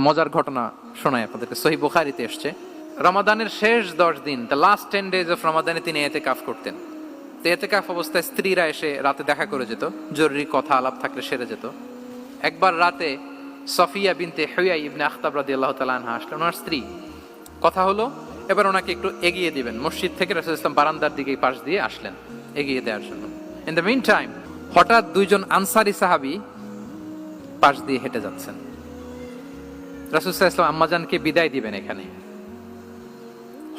মজার ঘটনা শোনায় আপনাদেরকে। সহিহ বুখারীতে এসেছে, রমাদানের শেষ 10 দিন, দ্য লাস্ট 10 days অফ রমাদানে তিনি ইতিকাফ করতেন। তো ইতিকাফ অবস্থায় স্ত্রীরা এসে রাতে দেখা করে যেত, জরুরি কথা আলাপ থাকলে সেরে যেত। একবার রাতে সফিয়া বিনতে হুয়াই ইবনে আখতাব রাদিয়াল্লাহু তাআলা আনহা আসলেন, ওনার স্ত্রী। কথা হলো এবার ওনাকে একটু এগিয়ে দিবেন। মসজিদ থেকে রাসূলুল্লাহ সাল্লাল্লাহু আলাইহি ওয়াসাল্লাম বারান্দার দিকে পাশ দিয়ে আসলেন এগিয়ে দেওয়ার জন্য। ইন দ্য মিন টাইম হঠাৎ দুইজন আনসারী সাহাবী পাশ দিয়ে হেঁটে যাচ্ছেন। রাসূলুল্লাহ সাল্লাল্লাহু আলাইহি ওয়াসাল্লাম আম্মাজানকে বিদায় দিবেন এখানে,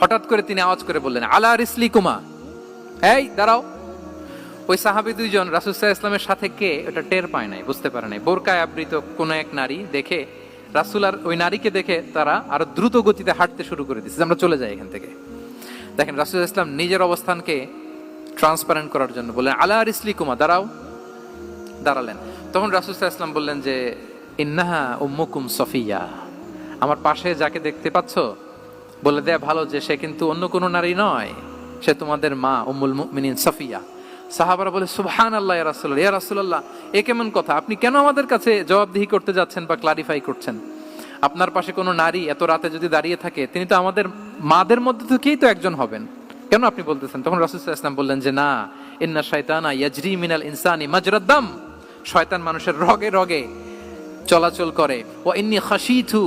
হঠাৎ করে তিনি আওয়াজ করে বললেন, আলা রিসলিকুমা, এই দাঁড়াও। ওই সাহাবী দুইজন রাসূল সাল্লাল্লাহু আলাইহি ওয়াসাল্লামের সাথে কে এটা টের পায় নাই, বুঝতে পারে নাই। বোরকায় আবৃত কোন এক নারী দেখে রাসূল আর ওই নারীকে দেখে তারা আরো দ্রুত গতিতে হাঁটতে শুরু করে দিচ্ছে, আমরা চলে যাই এখান থেকে। দেখেন রাসূল সাল্লাল্লাহু আলাইহি ওয়াসাল্লাম নিজের অবস্থানকে ট্রান্সপারেন্ট করার জন্য বললেন, আলা রিসলিকুমা, দাঁড়াও। দাঁড়ালেন। তখন রাসূল সাল্লাল্লাহু আলাইহি ওয়াসাল্লাম বললেন যে, ইন্নাহা উম্মুকুম সফিয়া, আমার পাশে যাকে দেখতে পাচ্ছ বলে দেয়া ভালো যে সে কিন্তু অন্য কোনো নারী নয়, সে তোমাদের মা উম্মুল মুমিনিন সফিয়া। সাহাবারা বলে, সুবহানাল্লাহ ইয়া রাসূলুল্লাহ, ইয়া রাসূলুল্লাহ, এ কেমন কথা? আপনি কেন আমাদের কাছে জবাবদিহি করতে যাচ্ছেন বা ক্লারিফাই করছেন? আপনার পাশে কোনো নারী এত রাতে যদি দাঁড়িয়ে থাকে, তিনি তো আমাদের মাদের মধ্যে থেকেই তো একজন হবেন, কেন আপনি বলতেছেন? তখন রাসূল সাল্লাল্লাহু আলাইহি ওয়াসাল্লাম বললেন যে, না, ইন্না শাইতানা ইয়াজরি মিনাল ইনসানি মাজরাদ দাম, শয়তান মানুষের রগে রগে চলাচল করে। ওয়া ইন্নী খাশিতু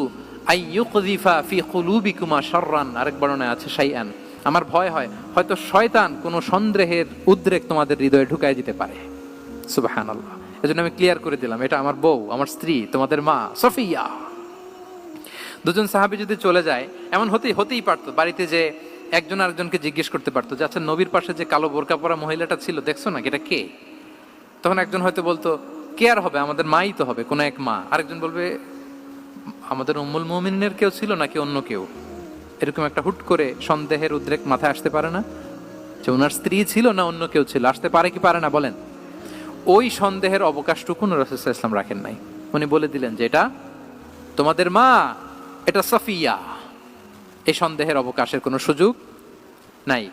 আই ইউকযিফা ফি কুলুবিকুমা শাররান, আরেক বর্ণনায় আছে শাইআন, আমার ভয় হয় হয়তো শয়তান কোনো সন্দেহের উদ্রেক তোমাদের হৃদয়ে ঢুকায় দিতে পারে। সুবহানাল্লাহ। এজন্য আমি ক্লিয়ার করে দিলাম, এটা আমার বউ, আমার স্ত্রী, তোমাদের মা সফিয়া। দুজন সাহাবী যদি চলে যায়, এমন হতেই পারতো বাড়িতে যে একজন আরেকজনকে জিজ্ঞেস করতে পারতো যে, আচ্ছা নবীর পাশে যে কালো বোরকা পরা মহিলাটা ছিল দেখছো না, এটা কে? তখন একজন হয়তো বলতো, কে আর হবে, আমাদের মাই তো হবে, কোনো এক মা। আরেকজন বলবে, আমাদের উম্মুল মুমিনিনের কেউ ছিল নাকি অন্য কেউ? এরকম একটা হুট করে সন্দেহের উদ্রেক মাথায় আসতে পারে না যে ওনার স্ত্রী ছিল না অন্য কেউ ছিল? আসতে পারে কি পারে না বলেন? ওই সন্দেহের অবকাশটুকু রাসূল সাল্লাল্লাহু আলাইহি ওয়াসাল্লাম রাখেন নাই। উনি বলে দিলেন যে এটা তোমাদের মা, এটা সফিয়া। এই সন্দেহের অবকাশের কোনো সুযোগ নাই।